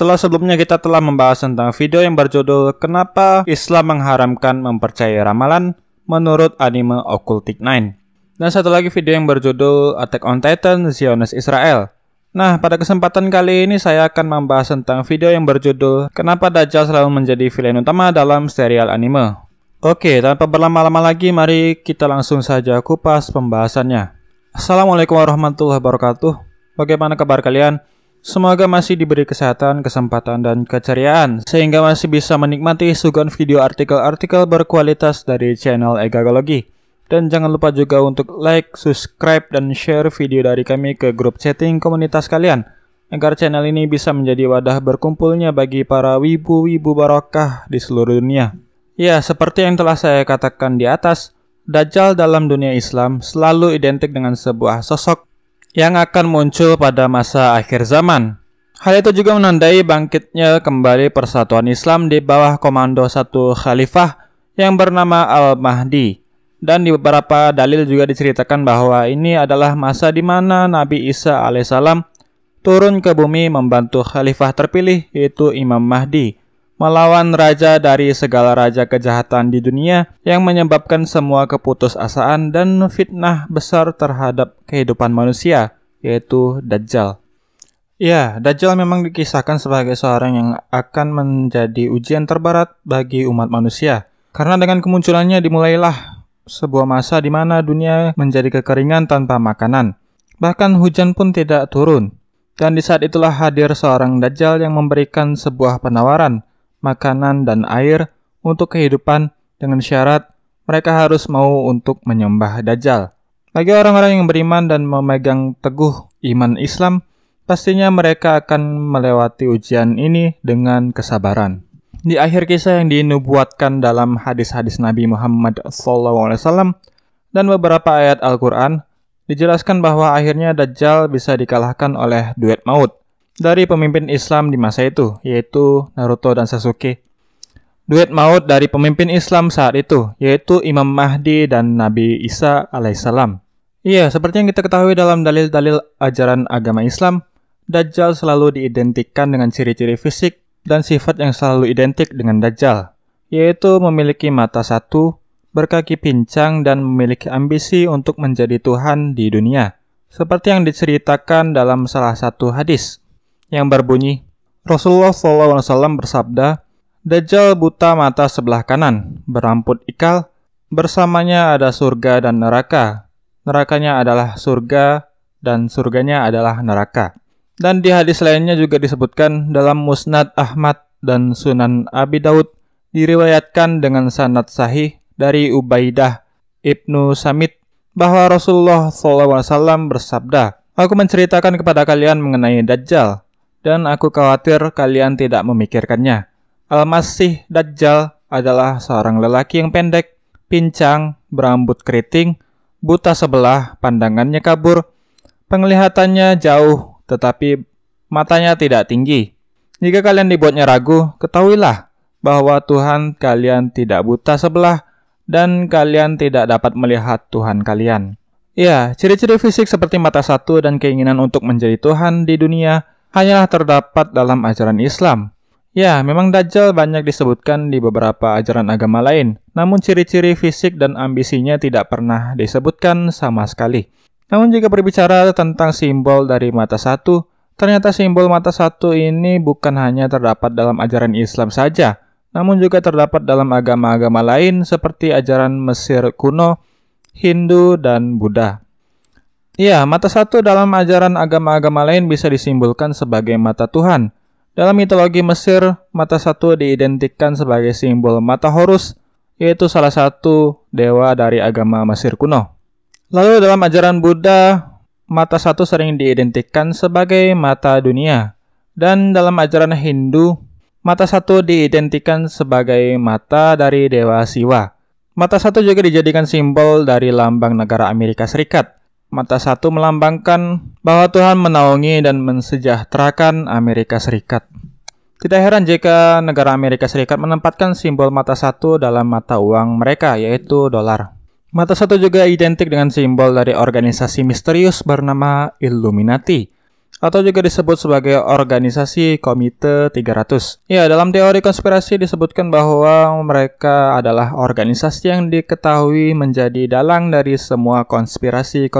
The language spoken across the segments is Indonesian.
Setelah sebelumnya kita telah membahas tentang video yang berjudul Kenapa Islam Mengharamkan Mempercayai Ramalan menurut anime Occultic 9. Dan satu lagi video yang berjudul Attack on Titan Zionist Israel. Nah, pada kesempatan kali ini saya akan membahas tentang video yang berjudul Kenapa Dajjal selalu menjadi villain utama dalam serial anime. Oke, tanpa berlama-lama lagi, mari kita langsung saja kupas pembahasannya. Assalamualaikum warahmatullahi wabarakatuh. Bagaimana kabar kalian? Semoga masih diberi kesehatan, kesempatan, dan keceriaan sehingga masih bisa menikmati suguhan video artikel-artikel berkualitas dari channel Egagology. Dan jangan lupa juga untuk like, subscribe, dan share video dari kami ke grup chatting komunitas kalian agar channel ini bisa menjadi wadah berkumpulnya bagi para wibu-wibu barokah di seluruh dunia. Ya, seperti yang telah saya katakan di atas, Dajjal dalam dunia Islam selalu identik dengan sebuah sosok yang akan muncul pada masa akhir zaman. Hal itu juga menandai bangkitnya kembali persatuan Islam di bawah komando satu khalifah yang bernama Al-Mahdi. Dan di beberapa dalil juga diceritakan bahwa ini adalah masa di mana Nabi Isa alaihissalam turun ke bumi membantu khalifah terpilih, yaitu Imam Mahdi, melawan raja dari segala raja kejahatan di dunia yang menyebabkan semua keputusasaan dan fitnah besar terhadap kehidupan manusia, yaitu Dajjal. Ya, Dajjal memang dikisahkan sebagai seorang yang akan menjadi ujian terberat bagi umat manusia. Karena dengan kemunculannya dimulailah sebuah masa di mana dunia menjadi kekeringan tanpa makanan. Bahkan hujan pun tidak turun. Dan di saat itulah hadir seorang Dajjal yang memberikan sebuah penawaran, makanan dan air untuk kehidupan dengan syarat mereka harus mau untuk menyembah Dajjal. Bagi orang-orang yang beriman dan memegang teguh iman Islam, pastinya mereka akan melewati ujian ini dengan kesabaran. Di akhir kisah yang dinubuatkan dalam hadis-hadis Nabi Muhammad SAW dan beberapa ayat Al-Quran, dijelaskan bahwa akhirnya Dajjal bisa dikalahkan oleh duet maut dari pemimpin Islam di masa itu, yaitu Naruto dan Sasuke. Duet maut dari pemimpin Islam saat itu, yaitu Imam Mahdi dan Nabi Isa alaihissalam. Iya, seperti yang kita ketahui dalam dalil-dalil ajaran agama Islam, Dajjal selalu diidentikan dengan ciri-ciri fisik dan sifat yang selalu identik dengan Dajjal, yaitu memiliki mata satu, berkaki pincang, dan memiliki ambisi untuk menjadi Tuhan di dunia. Seperti yang diceritakan dalam salah satu hadis yang berbunyi, Rasulullah SAW bersabda, Dajjal buta mata sebelah kanan, beramput ikal, bersamanya ada surga dan neraka. Nerakanya adalah surga dan surganya adalah neraka. Dan di hadis lainnya juga disebutkan dalam Musnad Ahmad dan Sunan Abi Daud, diriwayatkan dengan sanad sahih dari Ubaidah Ibnu Samit bahwa Rasulullah SAW bersabda, Aku menceritakan kepada kalian mengenai Dajjal, dan aku khawatir kalian tidak memikirkannya. Al-Masih Dajjal adalah seorang lelaki yang pendek, pincang, berambut keriting, buta sebelah, pandangannya kabur, penglihatannya jauh, tetapi matanya tidak tinggi. Jika kalian dibuatnya ragu, ketahuilah bahwa Tuhan kalian tidak buta sebelah dan kalian tidak dapat melihat Tuhan kalian. Ya, ciri-ciri fisik seperti mata satu dan keinginan untuk menjadi Tuhan di dunia hanyalah terdapat dalam ajaran Islam. Ya, memang Dajjal banyak disebutkan di beberapa ajaran agama lain, namun ciri-ciri fisik dan ambisinya tidak pernah disebutkan sama sekali. Namun jika berbicara tentang simbol dari mata satu, ternyata simbol mata satu ini bukan hanya terdapat dalam ajaran Islam saja, namun juga terdapat dalam agama-agama lain seperti ajaran Mesir kuno, Hindu, dan Buddha. Ya, mata satu dalam ajaran agama-agama lain bisa disimbolkan sebagai mata Tuhan. Dalam mitologi Mesir, mata satu diidentikan sebagai simbol mata Horus, yaitu salah satu dewa dari agama Mesir kuno. Lalu dalam ajaran Buddha, mata satu sering diidentikan sebagai mata dunia. Dan dalam ajaran Hindu, mata satu diidentikan sebagai mata dari dewa Siwa. Mata satu juga dijadikan simbol dari lambang negara Amerika Serikat. Mata satu melambangkan bahwa Tuhan menaungi dan mensejahterakan Amerika Serikat. Tidak heran jika negara Amerika Serikat menempatkan simbol mata satu dalam mata uang mereka, yaitu dolar. Mata satu juga identik dengan simbol dari organisasi misterius bernama Illuminati. atau juga disebut sebagai organisasi Komite 300. Ya, dalam teori konspirasi disebutkan bahwa mereka adalah organisasi yang diketahui menjadi dalang dari semua konspirasi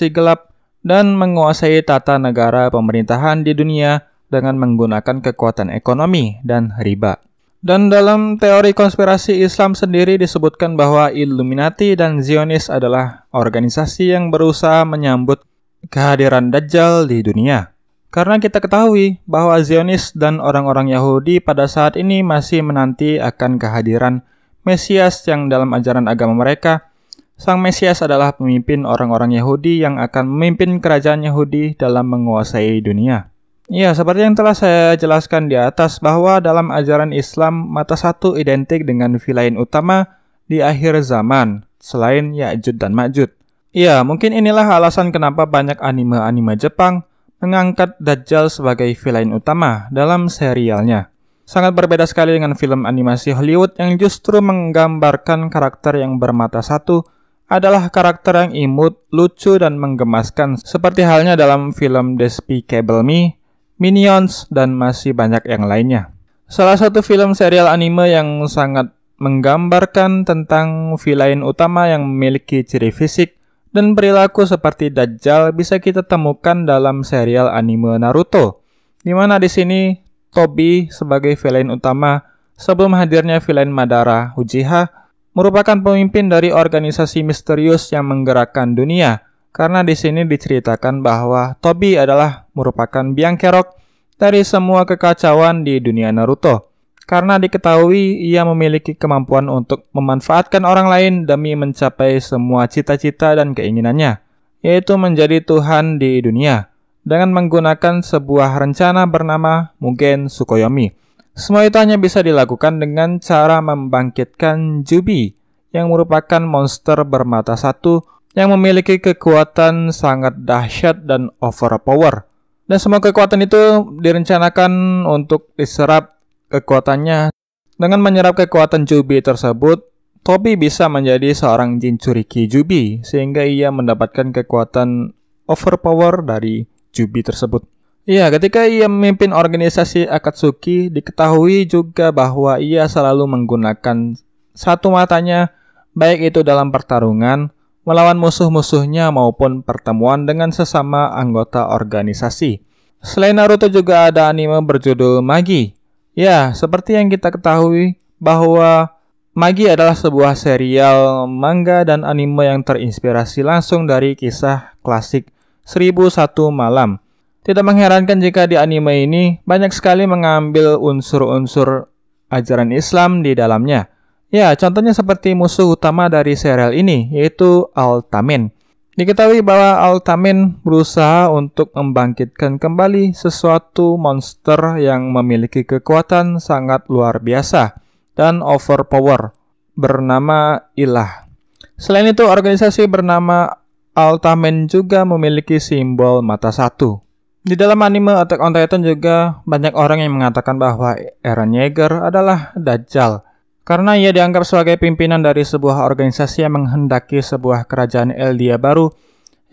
gelap dan menguasai tata negara pemerintahan di dunia dengan menggunakan kekuatan ekonomi dan riba. Dan dalam teori konspirasi Islam sendiri disebutkan bahwa Illuminati dan Zionis adalah organisasi yang berusaha menyambut kehadiran Dajjal di dunia. Karena kita ketahui bahwa Zionis dan orang-orang Yahudi pada saat ini masih menanti akan kehadiran Mesias yang dalam ajaran agama mereka, Sang Mesias adalah pemimpin orang-orang Yahudi yang akan memimpin kerajaan Yahudi dalam menguasai dunia. Ya, seperti yang telah saya jelaskan di atas bahwa dalam ajaran Islam mata satu identik dengan vilain utama di akhir zaman, selain Ya'juj dan Ma'juj. Ya, mungkin inilah alasan kenapa banyak anime-anime Jepang mengangkat Dajjal sebagai vilain utama dalam serialnya. Sangat berbeda sekali dengan film animasi Hollywood yang justru menggambarkan karakter yang bermata satu adalah karakter yang imut, lucu, dan menggemaskan seperti halnya dalam film Despicable Me, Minions, dan masih banyak yang lainnya. Salah satu film serial anime yang sangat menggambarkan tentang vilain utama yang memiliki ciri fisik dan perilaku seperti Dajjal bisa kita temukan dalam serial anime Naruto, di mana di sini Tobi sebagai vilain utama sebelum hadirnya vilain Madara Uchiha merupakan pemimpin dari organisasi misterius yang menggerakkan dunia, karena di sini diceritakan bahwa Tobi adalah merupakan biang kerok dari semua kekacauan di dunia Naruto. Karena diketahui ia memiliki kemampuan untuk memanfaatkan orang lain demi mencapai semua cita-cita dan keinginannya, yaitu menjadi Tuhan di dunia, dengan menggunakan sebuah rencana bernama Mugen Tsukuyomi. Semua itu hanya bisa dilakukan dengan cara membangkitkan Jubi, yang merupakan monster bermata satu yang memiliki kekuatan sangat dahsyat dan overpower. Dan semua kekuatan itu direncanakan untuk diserap kekuatannya. Dengan menyerap kekuatan Jubi tersebut, Tobi bisa menjadi seorang Jinchuriki Jubi, sehingga ia mendapatkan kekuatan overpower dari Jubi tersebut. Ya, ketika ia memimpin organisasi Akatsuki, diketahui juga bahwa ia selalu menggunakan satu matanya, baik itu dalam pertarungan, melawan musuh-musuhnya maupun pertemuan dengan sesama anggota organisasi. Selain Naruto juga ada anime berjudul Magi. Ya, seperti yang kita ketahui bahwa Magi adalah sebuah serial manga dan anime yang terinspirasi langsung dari kisah klasik 1001 Malam. Tidak mengherankan jika di anime ini banyak sekali mengambil unsur-unsur ajaran Islam di dalamnya. Ya, contohnya seperti musuh utama dari serial ini, yaitu Ultraman. Diketahui bahwa Ultraman berusaha untuk membangkitkan kembali sesuatu monster yang memiliki kekuatan sangat luar biasa dan overpower, bernama Ilah. Selain itu, organisasi bernama Ultraman juga memiliki simbol mata satu. Di dalam anime Attack on Titan juga banyak orang yang mengatakan bahwa Eren Yeager adalah Dajjal, karena ia dianggap sebagai pimpinan dari sebuah organisasi yang menghendaki sebuah kerajaan Eldia baru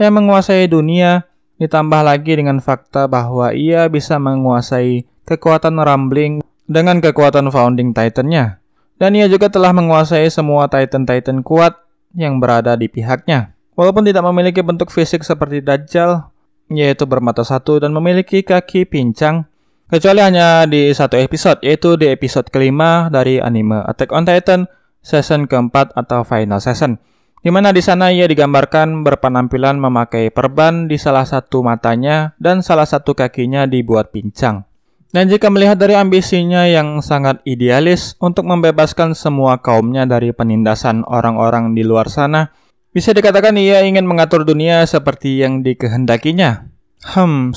yang menguasai dunia, ditambah lagi dengan fakta bahwa ia bisa menguasai kekuatan Rumbling dengan kekuatan Founding Titan-nya. Dan ia juga telah menguasai semua Titan-Titan kuat yang berada di pihaknya. Walaupun tidak memiliki bentuk fisik seperti Dajjal, yaitu bermata satu dan memiliki kaki pincang, kecuali hanya di satu episode, yaitu di episode kelima dari anime Attack on Titan season keempat atau final season, di mana di sana ia digambarkan berpenampilan memakai perban di salah satu matanya dan salah satu kakinya dibuat pincang. Dan jika melihat dari ambisinya yang sangat idealis untuk membebaskan semua kaumnya dari penindasan orang-orang di luar sana, bisa dikatakan ia ingin mengatur dunia seperti yang dikehendakinya.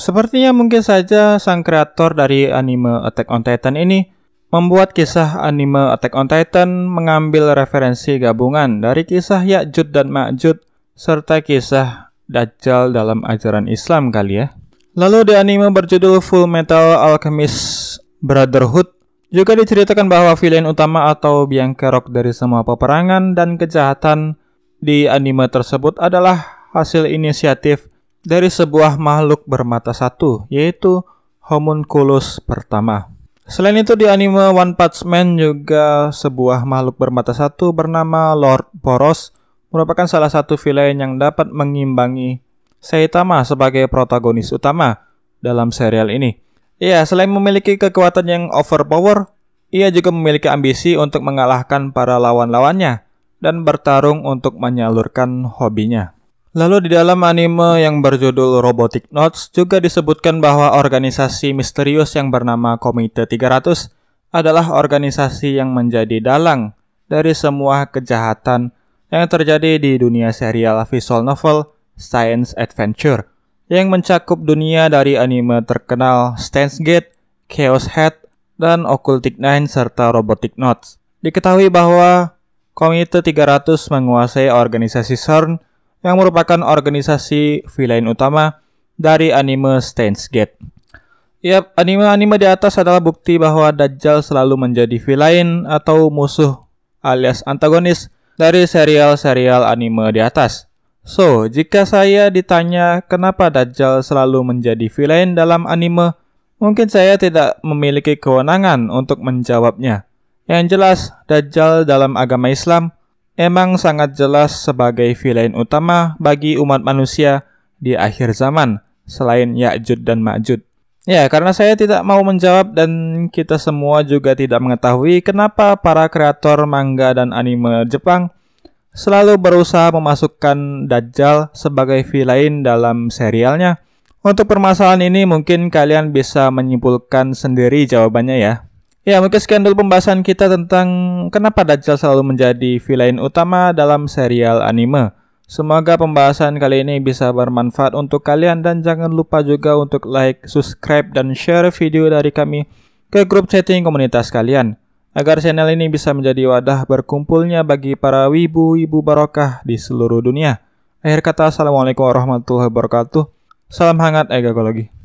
Sepertinya mungkin saja sang kreator dari anime Attack on Titan ini membuat kisah anime Attack on Titan mengambil referensi gabungan dari kisah Ya'juj dan Ma'juj serta kisah Dajjal dalam ajaran Islam kali ya. Lalu di anime berjudul Full Metal Alchemist Brotherhood juga diceritakan bahwa villain utama atau biang kerok dari semua peperangan dan kejahatan di anime tersebut adalah hasil inisiatif dari sebuah makhluk bermata satu, yaitu Homunculus pertama. Selain itu di anime One Punch Man juga sebuah makhluk bermata satu bernama Lord Boros merupakan salah satu villain yang dapat mengimbangi Saitama sebagai protagonis utama dalam serial ini. Ya, selain memiliki kekuatan yang overpower, ia juga memiliki ambisi untuk mengalahkan para lawan-lawannya dan bertarung untuk menyalurkan hobinya. Lalu di dalam anime yang berjudul Robotic Notes juga disebutkan bahwa organisasi misterius yang bernama Komite 300 adalah organisasi yang menjadi dalang dari semua kejahatan yang terjadi di dunia serial visual novel Science Adventure yang mencakup dunia dari anime terkenal Steins Gate, Chaos Head, dan Occultic 9 serta Robotic Notes. Diketahui bahwa Komite 300 menguasai organisasi CERN yang merupakan organisasi villain utama dari anime Steins Gate. Yap, anime-anime di atas adalah bukti bahwa Dajjal selalu menjadi villain atau musuh alias antagonis dari serial-serial anime di atas. So, jika saya ditanya kenapa Dajjal selalu menjadi villain dalam anime, mungkin saya tidak memiliki kewenangan untuk menjawabnya. Yang jelas, Dajjal dalam agama Islam emang sangat jelas sebagai villain utama bagi umat manusia di akhir zaman, selain Ya'jud dan Ma'jud. Ya, karena saya tidak mau menjawab dan kita semua juga tidak mengetahui kenapa para kreator manga dan anime Jepang selalu berusaha memasukkan Dajjal sebagai villain dalam serialnya. Untuk permasalahan ini mungkin kalian bisa menyimpulkan sendiri jawabannya ya. Ya, mungkin sekian dulu pembahasan kita tentang kenapa Dajjal selalu menjadi villain utama dalam serial anime. Semoga pembahasan kali ini bisa bermanfaat untuk kalian dan jangan lupa juga untuk like, subscribe, dan share video dari kami ke grup chatting komunitas kalian agar channel ini bisa menjadi wadah berkumpulnya bagi para wibu-wibu barokah di seluruh dunia. Akhir kata, assalamualaikum warahmatullahi wabarakatuh. Salam hangat egakologi.